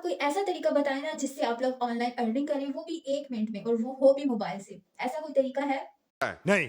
कोई ऐसा तरीका बताएँ ना जिससे आप लोग ऑनलाइन अर्निंग करें, वो भी 1 मिनट में और वो हो भी मोबाइल से। ऐसा कोई तरीका है? नहीं।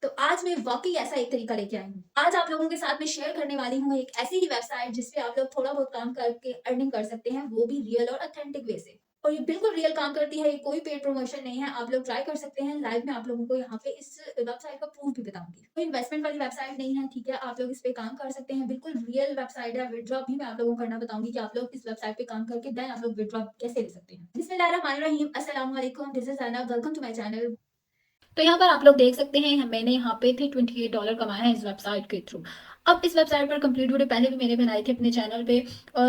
तो आज मैं वाक़ई ऐसा एक तरीका लेके आई हूँ। आज आप लोगों के साथ मैं शेयर करने वाली हूँ एक ऐसी ही वेबसाइट जिस पे आप लोग थोड़ा बहुत काम करके अर्निंग कर सकते हैं, वो भी रियल और ऑथेंटिक वे से। और ये बिल्कुल रियल काम करती है, ये कोई पेड प्रमोशन नहीं है। आप लोग ट्राई कर सकते हैं। लाइव में आप लोगों को यहाँ पे इस वेबसाइट का प्रूफ भी बताऊँगी। कोई इन्वेस्टमेंट वाली वेबसाइट नहीं है, ठीक है? आप लोग इस पे काम कर सकते हैं। बिल्कुल रियल वेबसाइट है। विथड्रॉ भी मैं आप लोगों को करना बताऊँगी कि आप लोग इस वेबसाइट पे काम करके देन आप लोग विथड्रॉ कैसे ले सकते हैं। बिस्मिल्लाहिर्रहमानिर्रहीम, अस्सलाम वालेकुम, this is Zainab, welcome to my channel. तो यहाँ पर आप लोग देख सकते हैं मैंने यहाँ पे थे $28 कमाया है इस वेबसाइट के थ्रू। अब इस वेबसाइट पर कंप्लीट वीडियो पहले भी मैंने बनाए थे अपने चैनल पे।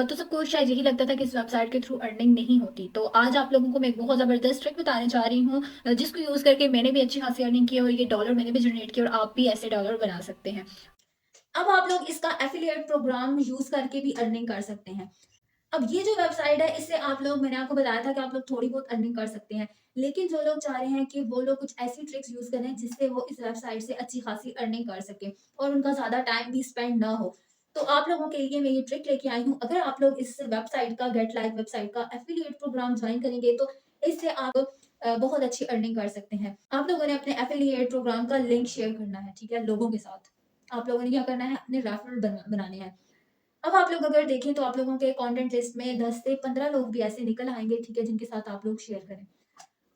तो सबको शायद यही लगता था कि इस वेबसाइट के थ्रू अर्निंग नहीं होती। तो आज आप लोगों को मैं एक बहुत ज़बरदस्त ट्रिक बताने जा रही हूँ, जिसको यूज़ करके मैंने भी अच्छी खासी अर्निंग की और ये डॉलर मैंने भी जनरेट किया और आप भी ऐसे डॉलर बना सकते हैं। अब आप लोग इसका एफिलिएट प्रोग्राम यूज़ करके भी अर्निंग कर सकते हैं। अब ये जो वेबसाइट है इससे आप लोग, मैंने आपको बताया था कि आप लोग थोड़ी बहुत अर्निंग कर सकते हैं। लेकिन जो लोग चाह रहे हैं कि वो लोग कुछ ऐसी ट्रिक्स यूज़ करें जिससे वो इस वेबसाइट से अच्छी खासी अर्निंग कर सकें और उनका ज़्यादा टाइम भी स्पेंड ना हो। तो आप लोगों के लिए मैं ये ट्रिक लेके आई हूँ। अगर आप लोग इस वेबसाइट का, गेट लाइव वेबसाइट का एफिलिएट प्रोग्राम जॉइन करेंगे तो इससे आप बहुत अच्छी अर्निंग कर सकते हैं। आप लोगों ने अपने एफिलिएट प्रोग्राम का लिंक शेयर करना है, ठीक है, लोगों के साथ। आप लोगों ने क्या करना है, अपने रेफरल बनाने हैं। अब आप लोग अगर देखें तो आप लोगों के कंटेंट लिस्ट में 10 से 15 लोग भी ऐसे निकल आएँगे, ठीक है, जिनके साथ आप लोग शेयर करें।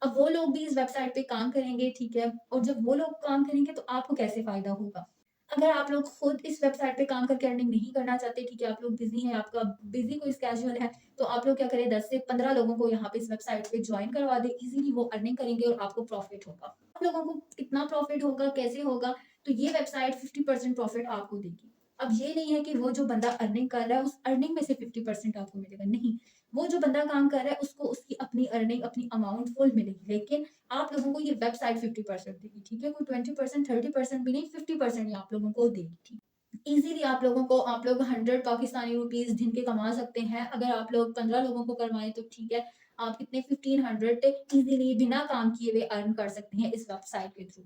अब वो लोग भी इस वेबसाइट पे काम करेंगे, ठीक है, और जब वो लोग काम करेंगे तो आपको कैसे फ़ायदा होगा? अगर आप लोग खुद इस वेबसाइट पे काम करके अर्निंग नहीं करना चाहते, ठीक है, आप लोग बिज़ी हैं, आपका बिज़ी कोई स्केड्यूल है, तो आप लोग क्या करें, 10 से 15 लोगों को यहाँ पे इस वेबसाइट पे जॉइन करवा दें, ईज़िली वो अर्निंग करेंगे और आपको प्रॉफ़िट होगा। आप लोगों को कितना प्रॉफ़िट होगा, कैसे होगा? तो ये वेबसाइट 50% प्रॉफ़िट आपको देगी। अब ये नहीं है कि वो जो बंदा अर्निंग कर रहा है, उस अर्निंग में से 50% आपको मिलेगा, नहीं। वो जो बंदा काम कर रहा है, उसको उसकी अपनी अर्निंग, अपनी अमाउंट फुल मिलेगी, लेकिन आप लोगों को ये वेबसाइट 50% देगी, ठीक है? कोई 20%, 30% भी नहीं, 50% ही आप लोगों को देगी, ठीक। ईज़िली आप लोगों को, आप लोग 100 पाकिस्तानी रुपीज़ दिन के कमा सकते हैं। अगर आप लोग 15 लोगों को करवाएँ तो ठीक है, आप कितने 1500 ईज़िली बिना काम किए हुए अर्न कर सकते हैं इस वेबसाइट के थ्रू।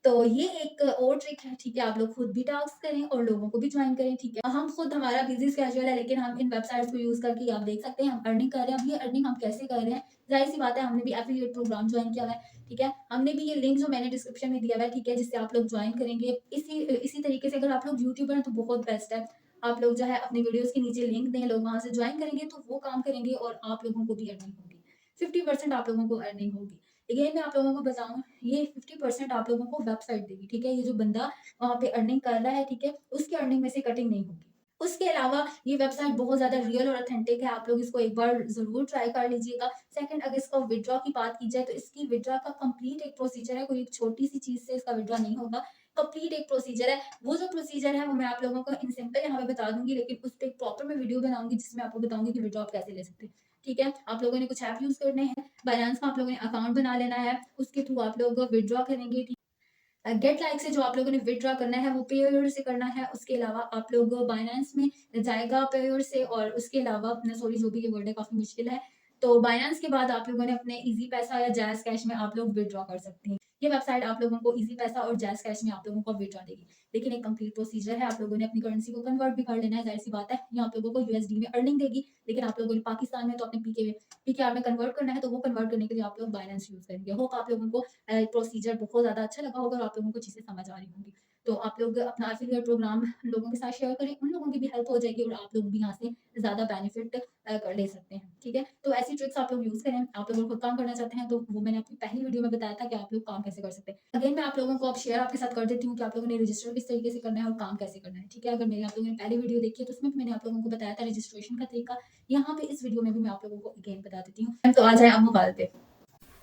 तो ये एक और ट्रिक है, ठीक है? आप लोग खुद भी टास्क करें और लोगों को भी जॉइन करें, ठीक है? हम खुद, हमारा बिज़ी स्केड्यूल है, लेकिन हम इन वेबसाइट्स को यूज़ करके, आप देख सकते हैं, हम अर्निंग कर रहे हैं। अब ये अर्निंग हम कैसे कर रहे हैं? ज़ाहिर-सी बात है, हमने भी एफ़िलिएट प्रोग्राम जॉइन किया हुआ है, ठीक है? हमने भी ये लिंक जो मैंने डिस्क्रिप्शन में दिया हुआ है, ठीक है? जिससे आप लोग जॉइन करेंगे। इसी तरीके से अगर आप लोग यूट्यूबर हैं तो बहुत बेस्ट है। आप लोग जो है अपने वीडियोज़ के नीचे लिंक दें, लोग वहाँ से जॉइन करेंगे तो वो काम करेंगे और आप लोगों को भी अर्निंग होगी। 50% आप लोगों को अर्निंग होगी। अगेन मैं आप लोगों को बताऊँ, ये 50% आप लोगों को वेबसाइट देगी, ठीक है? ये जो बंदा वहाँ पे अर्निंग कर रहा है, ठीक है? उसकी अर्निंग में से कटिंग नहीं होगी। उसके अलावा ये वेबसाइट बहुत ज़्यादा रियल और ऑथेंटिक है, आप लोग इसको एक बार ज़रूर ट्राई कर लीजिएगा। सेकंड, अगर इसका विथड्रॉ की बात की जाए तो इसकी विथड्रॉ का कंप्लीट एक प्रोसीजर है, कोई एक छोटी-सी चीज़ से इसका विथड्रॉ नहीं होगा। कंप्लीट एक प्रोसीजर है, वो जो प्रोसीजर है वो मैं आप लोगों को इन सिंपल यहाँ पे बता दूँगी, लेकिन उस पे एक प्रॉपर मैं वीडियो बनाऊँगी जिसमें आपको बताऊँगी कि विथड्रॉ आप कैसे ले सकते हैं, ठीक है? आप लोगों ने कुछ ऐप यूज़ करने हैं, बायनांस का आप लोगों ने अकाउंट बना लेना है, उसके थ्रू आप लोग विथड्रॉ करेंगे, ठीक। गेट लाइक से जो आप लोगों ने विथड्रॉ करना है वो पेयोर से करना है। उसके अलावा आप लोग बायनांस में जाएगा पेयोर से, और उसके अलावा, न सॉरी जो भी ये वर्ड है काफ़ी मुश्किल है। तो बायनांस के बाद आप लोगों ने अपने ईज़ी पैसा या जैज़ कैश में आप लोग विथड्रॉ कर सकते हैं। ये वेबसाइट आप लोगों को ईज़ी पैसा और जैज़ कैश में आप लोगों को विथड्रॉ देगी। लेकिन एक कंप्लीट प्रोसीजर है, आप लोगों ने अपनी करेंसी को कन्वर्ट भी कर लेना है, ज़ाहिर-सी बात है। ये आप लोगों को यूएसडी में अर्निंग देगी, लेकिन आप लोगों ने पाकिस्तान में तो अपने पीकेआर में कन्वर्ट करना है, तो वो कन्वर्ट करने के लिए आप लोग बायनांस यूज़ करेंगे। होप आप लोगों को प्रोसीजर बहुत ज़्यादा अच्छा लगा होगा और आप लोगों को चीज़ें समझ आ रही होंगी। तो आप लोग अपना एफिलिएट प्रोग्राम लोगों के साथ शेयर करें, उन लोगों की भी हेल्प हो जाएगी और आप लोग भी यहाँ से ज़्यादा बेनिफिट कर ले सकते हैं, ठीक है? तो ऐसी ट्रिक्स आप लोग यूज़ करें। आप लोग अगर खुद काम करना चाहते हैं तो वो मैंने अपनी पहली वीडियो में बताया था कि आप लोग काम कैसे कर सकते हैं। अगेन मैं आप लोगों को अब शेयर आपके साथ कर देती हूँ कि आप लोगों ने रजिस्टर किस तरीके से करना है और काम कैसे करना है, ठीक है? अगर मेरी आप लोगों ने पहली वीडियो देखी है तो उसमें भी मैंने आप लोगों को बताया था रजिस्ट्रेशन का तरीका। यहाँ पे इस वीडियो में भी मैं आप लोगों को अगेन बता देती हूँ। तो आ जाए अब मोबाइल पे।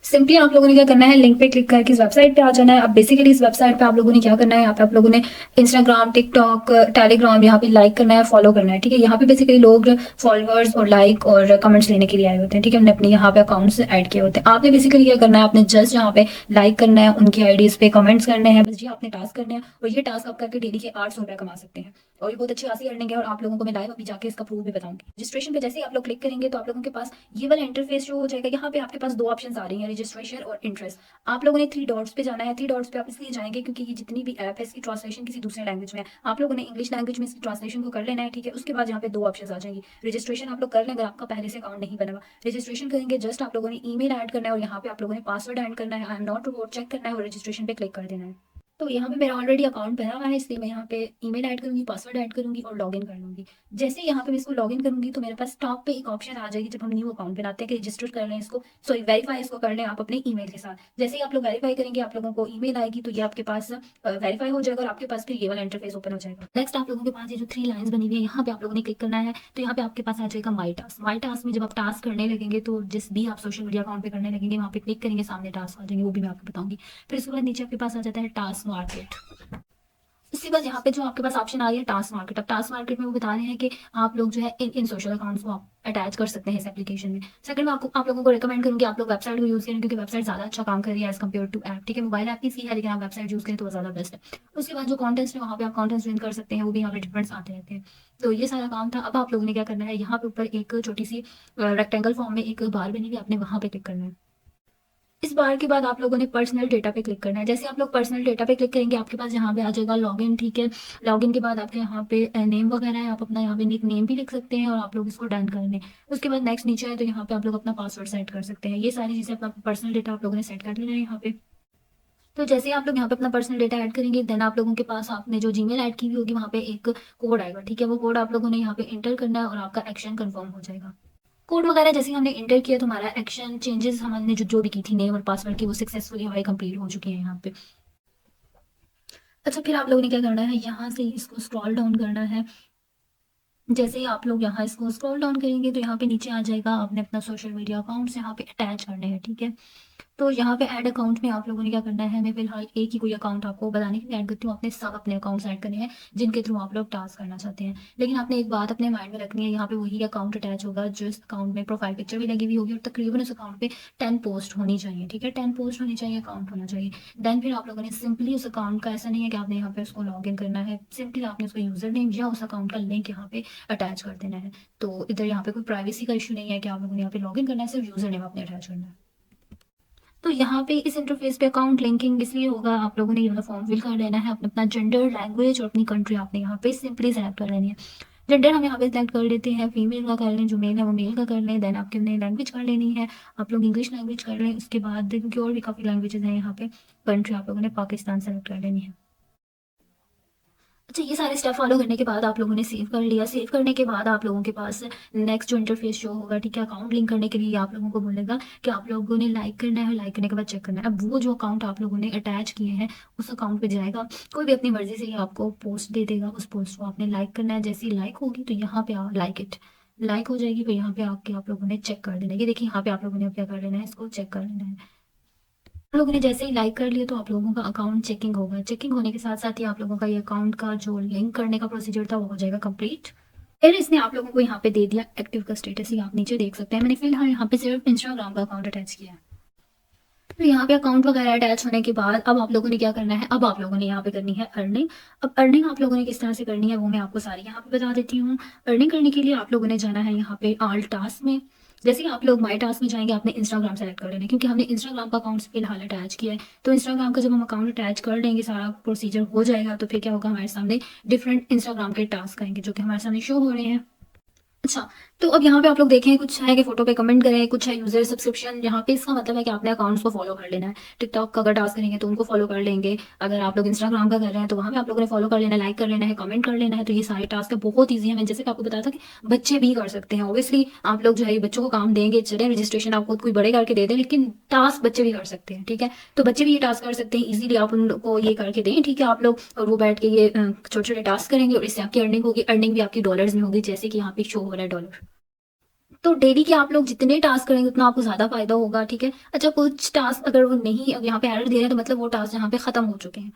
सिंपली आप लोगों ने क्या करना है, लिंक पे क्लिक करके इस वेबसाइट पे आ जाना है। अब बेसिकली इस वेबसाइट पे आप लोगों ने क्या करना है, यहाँ पे आप लोगों ने इंस्टाग्राम, टिकटॉक, टेलीग्राम यहाँ पे लाइक करना है, फॉलो करना है, ठीक है? यहाँ पे बेसिकली लोग फॉलोअर्स और लाइक और कमेंट्स लेने के लिए आए होते हैं, ठीक है? हमने अपने यहाँ पे अकाउंट्स ऐड किए होते हैं। आपने बेसिकली क्या करना है, आपने जस्ट यहाँ पे लाइक करना है, उनकी आईडीज पे कमेंट्स करने हैं, बस ये आपने टास्क करने हैं और ये टास्क आप करके डेली के 800 रुपये कमा सकते हैं। और ये बहुत अच्छी खासी अर्निंग है और आप लोगों को मैं लाइव अभी जाके इसका प्रूफ भी बताऊंगी। रजिस्ट्रेशन पे जैसे ही आप लोग क्लिक करेंगे तो आप लोगों के पास ये वाला इंटरफेस शो हो जाएगा। यहाँ पे आपके पास दो ऑप्शन आ रही हैं, रजिस्ट्रेशन और इंटरेस्ट। आप लोगों ने थ्री डॉट्स पे जाना है। थ्री डॉट्स पे आप इसलिए जाएंगे क्योंकि ये जितनी भी ऐप है इसकी ट्रांसलेशन किसी दूसरे लैंग्वेज में है। आप लोगों ने इंग्लिश लैंग्वेज में इसकी ट्रांसलेशन को कर लेना है, ठीक है। उसके बाद यहाँ पे दो ऑप्शन आ जाएंगी। रजिस्ट्रेशन आप लोग कर लें अगर आपका पहले से अकाउंट नहीं बना हुआ। रजिस्ट्रेशन करेंगे जस्ट आप लोगों ने ईमेल ऐड करना है और यहाँ पे आप लोगों ने पासवर्ड ऐड करना है। I am not robot check करना है और रजिस्ट्रेशन पे क्लिक कर देना है। तो यहाँ पे मेरा ऑलरेडी अकाउंट बना हुआ है, इसलिए मैं यहाँ पे ईमेल ऐड करूँगी, पासवर्ड ऐड करूँगी और लॉगिन कर लूँगी। जैसे यहाँ पे मैं इसको लॉगिन करूँगी तो मेरे पास टॉप पे एक ऑप्शन आ जाएगी जब हम न्यू अकाउंट बनाते हैं कि रजिस्टर कर लें इसको, सॉरी वेरीफाई इसको कर लें आप अपने ईमेल के साथ। जैसे ही आप लोग वेरीफाई करेंगे आप लोगों को ईमेल आएगी तो ये आपके पास वेरीफाई हो जाएगा और आपके पास फिर ये वाला इंटरफेस ओपन हो जाएगा। नेक्स्ट आप लोगों के पास ये जो थ्री लाइन्स बनी हुई है यहाँ पे आप लोगों ने क्लिक करना है। तो यहाँ पे आपके पास आ जाएगा माई टास्क। माई टास्क में जब आप टास्क करने लगेंगे तो जिस भी आप सोशल मीडिया अकाउंट पे करने लगेंगे वहाँ पे क्लिक करेंगे, सामने टास्क आ जाएंगे, वो भी मैं आपको बताऊंगी। फिर उसके बाद नीचे आपके पास आ जाता है टास्क मार्केट। उसके बाद यहाँ पे जो आपके पास ऑप्शन आ रही है टास्क मार्केट। अब टास्क मार्केट में वो बता रहे हैं कि आप लोग जो है इन सोशल अकाउंट्स को आप अटैच कर सकते हैं इस एप्लीकेशन में। सेकंड में आपको आप लोगों को रिकमेंड करूँगी आप लोग वेबसाइट को यूज़ करें क्योंकि वेबसाइट ज़्यादा अच्छा काम कर रही है एज कम्पेयर टू ऐप, ठीक है। मोबाइल ऐप ही सी है लेकिन आप वेबसाइट यूज़ करें तो वो ज़्यादा बेस्ट है। उसके बाद जो कॉन्टेंट्स है वहाँ पे आप कॉन्टेंट्स विन कर सकते हैं, वो भी यहाँ पे डिफरेंस आते रहते हैं। तो ये सारा काम था। अब आप लोगों ने क्या करना है, यहाँ पे ऊपर एक छोटी सी रेक्टेंगल फॉर्म में एक बार बनी हुई है, आपने वहाँ पे क्लिक करना है। इस बार के बाद आप लोगों ने पर्सनल डेटा पे क्लिक करना है। जैसे आप लोग पर्सनल डेटा पे क्लिक करेंगे आपके पास यहाँ पे आ जाएगा लॉगिन, ठीक है। लॉगिन के बाद आपके यहाँ पे नेम वगैरह है, आप अपना यहाँ पे निक नेम भी लिख सकते हैं और आप लोग इसको डन कर लें। उसके बाद नेक्स्ट नीचे है तो यहाँ पे आप लोग अपना पासवर्ड सेट कर सकते हैं। ये सारी चीज़ें अपना पर्सनल डेटा आप लोगों ने सेट कर लेना है यहाँ पे। तो जैसे ही आप लोग यहाँ पे अपना पर्सनल डेटा ऐड करेंगे देन आप लोगों के पास आपने जो जीमेल ऐड की हुई होगी वहाँ पे एक कोड आएगा, ठीक है। वो कोड आप लोगों ने यहाँ पे इंटर करना है और आपका एक्शन कन्फर्म हो जाएगा। कोड वगैरह जैसे हमने इंटर किया तो हमारा एक्शन चेंजेस हमने जो भी की थी नेम और पासवर्ड की वो सक्सेसफुली हमारी कंप्लीट हो चुकी है यहाँ पे। अच्छा, फिर आप लोगों ने क्या करना है, यहाँ से इसको स्क्रॉल डाउन करना है। जैसे ही आप लोग यहाँ इसको स्क्रॉल डाउन करेंगे तो यहाँ पे नीचे आ जाएगा आपने अपना सोशल मीडिया अकाउंट्स यहाँ पे अटैच करने हैं, ठीक है। तो यहाँ पे ऐड अकाउंट में आप लोगों ने क्या करना है, मैं फिलहाल एक ही कोई अकाउंट आपको बताने के लिए ऐड करती हूँ। आपने सब अपने अकाउंट्स ऐड करने हैं जिनके थ्रू आप लोग टास्क करना चाहते हैं। लेकिन आपने एक बात अपने माइंड में रखनी है, यहाँ पे वही अकाउंट अटैच होगा जिस अकाउंट में प्रोफाइल पिक्चर भी लगी हुई होगी और तकरीबन उस अकाउंट पे 10 पोस्ट होनी चाहिए, ठीक है। 10 पोस्ट होनी चाहिए, अकाउंट होना चाहिए। देन फिर आप लोगों ने सिंपली उस अकाउंट का, ऐसा नहीं है कि आपने यहाँ पे उसको लॉग इन करना है, सिंपली आपने उसका यूजर नेम या उस अकाउंट का लिंक यहाँ पे अटैच कर देना है। तो इधर यहाँ पे कोई प्राइवेसी का इशू नहीं है कि आप लोगों ने यहाँ पे लॉग इन करना है, सिर्फ यूजर नेम आपने अटैच करना है। तो यहाँ पे इस इंटरफेस पे अकाउंट लिंकिंग इसलिए होगा, आप लोगों ने ये वाला फॉर्म फिल कर लेना है, अपना जेंडर, लैंग्वेज और अपनी कंट्री आपने यहाँ पे सिंपली सेलेक्ट कर लेनी है। जेंडर हम यहाँ पे सेलेक्ट कर लेते हैं, फीमेल का कर लें, जो मेल है वो मेल का कर लें। देन आपके अपने लैंग्वेज कर लेनी है, आप लोग इंग्लिश लैंग्वेज कर लें। उसके बाद क्योंकि और भी काफ़ी लैंग्वेजेस हैं यहाँ पे, कंट्री आप लोगों ने पाकिस्तान सेलेक्ट कर लेनी है। अच्छा, ये सारे स्टेप फॉलो करने के बाद आप लोगों ने सेव कर लिया। सेव करने के बाद आप लोगों के पास नेक्स्ट जो इंटरफेस शो होगा, ठीक है। अकाउंट लिंक करने के लिए आप लोगों को बोलेगा कि आप लोगों ने लाइक करना है, लाइक करने के बाद चेक करना है। अब वो जो अकाउंट आप लोगों ने अटैच किए हैं उस अकाउंट पे जाएगा, कोई भी अपनी मर्जी से ही आपको पोस्ट दे देगा, उस पोस्ट को आपने लाइक करना है। जैसी लाइक होगी तो यहाँ पे लाइक इट, लाइक हो जाएगी फिर यहाँ पे आके आप लोगों ने चेक कर देना है। ये देखिए यहाँ पे आप लोगों ने अब क्या कर लेना है, इसको चेक कर लेना है। आप लोगों ने जैसे ही लाइक कर लिया तो आप लोगों का अकाउंट चेकिंग होगा। चेकिंग होने के साथ साथ ही आप लोगों का ये अकाउंट का जो लिंक करने का प्रोसीजर था वो हो जाएगा कंप्लीट। फिर इसने आप लोगों को यहाँ पे दे दिया एक्टिव का स्टेटस, ही आप नीचे देख सकते हैं। मैंने फिलहाल यहाँ पे सिर्फ इंस्टाग्राम का अकाउंट अटैच किया है। तो यहाँ पे अकाउंट वगैरह अटैच होने के बाद अब आप लोगों ने क्या करना है, अब आप लोगों ने यहाँ पे करनी है अर्निंग। अब अर्निंग आप लोगों ने किस तरह से करनी है वो मैं आपको सारी यहाँ पे बता देती हूँ। अर्निंग करने के लिए आप लोगों ने जाना है यहाँ पे ऑल टास्क में। जैसे कि आप लोग माई टास्क में जाएंगे आपने इंस्टाग्राम सेलेक्ट कर लेना है, क्योंकि हमने इंस्टाग्राम का अकाउंट फिलहाल अटैच किया है। तो इंस्टाग्राम का जब हम अकाउंट अटैच कर लेंगे, सारा प्रोसीजर हो जाएगा, तो फिर क्या होगा, हमारे सामने डिफरेंट इंस्टाग्राम के टास्क आएंगे जो कि हमारे सामने शो हो रहे हैं। अच्छा, तो अब यहाँ पे आप लोग देखें, कुछ है कि फोटो पे कमेंट करें, कुछ है यूजर सब्सक्रिप्शन। यहाँ पे इसका मतलब है कि आपने अकाउंट्स को फॉलो कर लेना है। टिकटॉक का अगर टास्क करेंगे तो उनको फॉलो कर लेंगे। अगर आप लोग इंस्टाग्राम का कर रहे हैं तो वहाँ पे आप लोगों ने फॉलो कर लेना है, लाइक कर लेना है, कमेंट कर लेना है। तो ये सारे टास्क बहुत ईजी है। मैंने जैसे कि आपको बताया था कि बच्चे भी कर सकते हैं। ऑब्वियसली आप लोग जो है बच्चों को काम देंगे, चले रजिस्ट्रेशन आपको कोई बड़े करके दे दें, लेकिन टास्क बच्चे भी कर सकते हैं, ठीक है। तो बच्चे भी ये टास्क कर सकते हैं इजीली, आप उनको ये करके दें, ठीक है। आप लोग और वो बैठ के ये छोटे छोटे टास्क करेंगे और इससे आपकी अर्निंग होगी। अर्निंग भी आपकी डॉलर्स में होगी, जैसे कि यहाँ पे शो हो रहा है डॉलर। तो डेली के आप लोग जितने टास्क करेंगे उतना आपको ज़्यादा फायदा होगा, ठीक है। अच्छा, कुछ टास्क अगर वो नहीं अब यहाँ पे एरर दे रहे हैं तो मतलब वो टास्क यहाँ पे ख़त्म हो चुके हैं।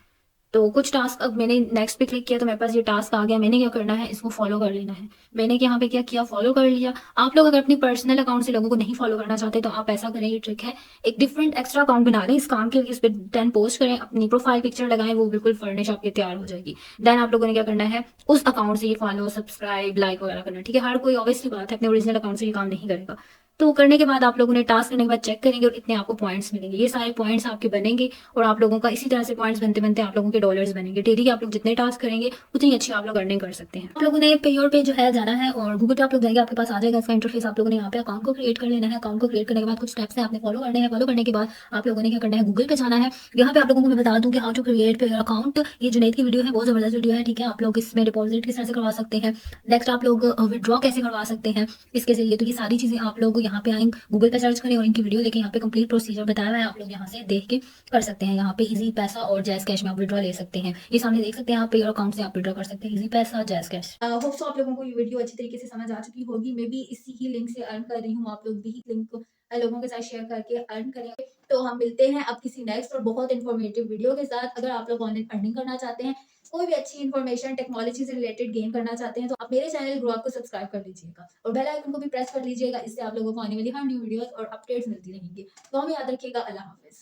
तो कुछ टास्क अब मैंने नेक्स्ट पे क्लिक किया तो मेरे पास ये टास्क आ गया। मैंने क्या करना है, इसको फॉलो कर लेना है। मैंने यहाँ पे क्या किया, फॉलो कर लिया। आप लोग अगर अपनी पर्सनल अकाउंट से लोगों को नहीं फॉलो करना चाहते तो आप ऐसा करें, ये ट्रिक है, एक डिफरेंट एक्स्ट्रा अकाउंट बना लें इस काम के लिए। इस पर देन पोस्ट करें, अपनी प्रोफाइल पिक्चर लगाएं, वो बिल्कुल फर्निश आपकी तैयार हो जाएगी। देन आप लोगों ने क्या करना है, उस अकाउंट से ये फॉलो, सब्सक्राइब, लाइक वगैरह करना, ठीक है। हर कोई ऑब्वियसली बात है अपने ओरिजिनल अकाउंट से ये काम नहीं करेगा। तो करने के बाद आप लोगों ने टास्क करने के बाद चेक करेंगे और इतने आपको पॉइंट्स मिलेंगे। ये सारे पॉइंट्स आपके बनेंगे और आप लोगों का इसी तरह से पॉइंट्स बनते बनते आप लोगों के डॉलर्स बनेंगे। डेली आप लोग जितने टास्क करेंगे उतनी अच्छी आप लोग अर्निंग कर सकते हैं। आप लोगों ने पे योर पे जो है जाना है और गूगल पे आप लोग जाएंगे, आपके पास आ जाएगा इसका इंटरफेस। आप लोगों ने यहाँ पे अकाउंट को क्रिएट कर लेना है। अकाउंट को क्रिएट करने के बाद कुछ स्टेप्स हैं आपने फॉलो करने हैं। फॉलो करने के बाद आप लोगों ने क्या करना है, गूगल पे जाना है। यहाँ पे आप लोगों को मैं बता दूं कि हाउ टू क्रिएट पे योर अकाउंट। ये जुनैद की वीडियो है, बहुत जबरदस्त वीडियो है, ठीक है। आप लोग इसमें डिपॉजिट किस तरह से करवा सकते हैं, नेक्स्ट आप लोग विड्रॉ कैसे करवा सकते हैं इसके जरिए। तो ये सारी चीजें आप लोग यहाँ पे आएंगे, गूगल पे सर्च करें और इनकी वीडियो देखें। यहाँ पे कंप्लीट प्रोसीजर बताया हुआ है, आप लोग यहाँ से देख के कर सकते हैं। यहाँ पे इजी पैसा और जैस कैश में आप विड्रॉ ले सकते हैं। ये सामने देख सकते हैं, आप पे योर अकाउंट से आप विड्रॉ कर सकते हैं, इजी पैसा, जैस कैश। होप सो आप लोगों को ये वीडियो अच्छी तरीके से समझ आ चुकी होगी। मैं भी इसी ही लिंक से अर्न कर रही हूँ, आप लोग भी लिंक को लोगों के साथ शेयर करके अर्न करेंगे। तो हम मिलते हैं अब किसी नेक्स्ट और बहुत इन्फॉर्मेटिव वीडियो के साथ। अगर आप लोग ऑनलाइन अर्निंग करना चाहते हैं, कोई भी अच्छी इन्फॉर्मेशन टेक्नोलॉजी से रिलेटेड गेन करना चाहते हैं, तो आप मेरे चैनल ग्रो अप को सब्सक्राइब कर लीजिएगा और बेल आइकन को भी प्रेस कर लीजिएगा। इससे आप लोगों को आने वाली हर न्यू वीडियोस और अपडेट्स मिलती रहेंगी। तो हमें याद रखिएगा। अल्लाह हाफिज।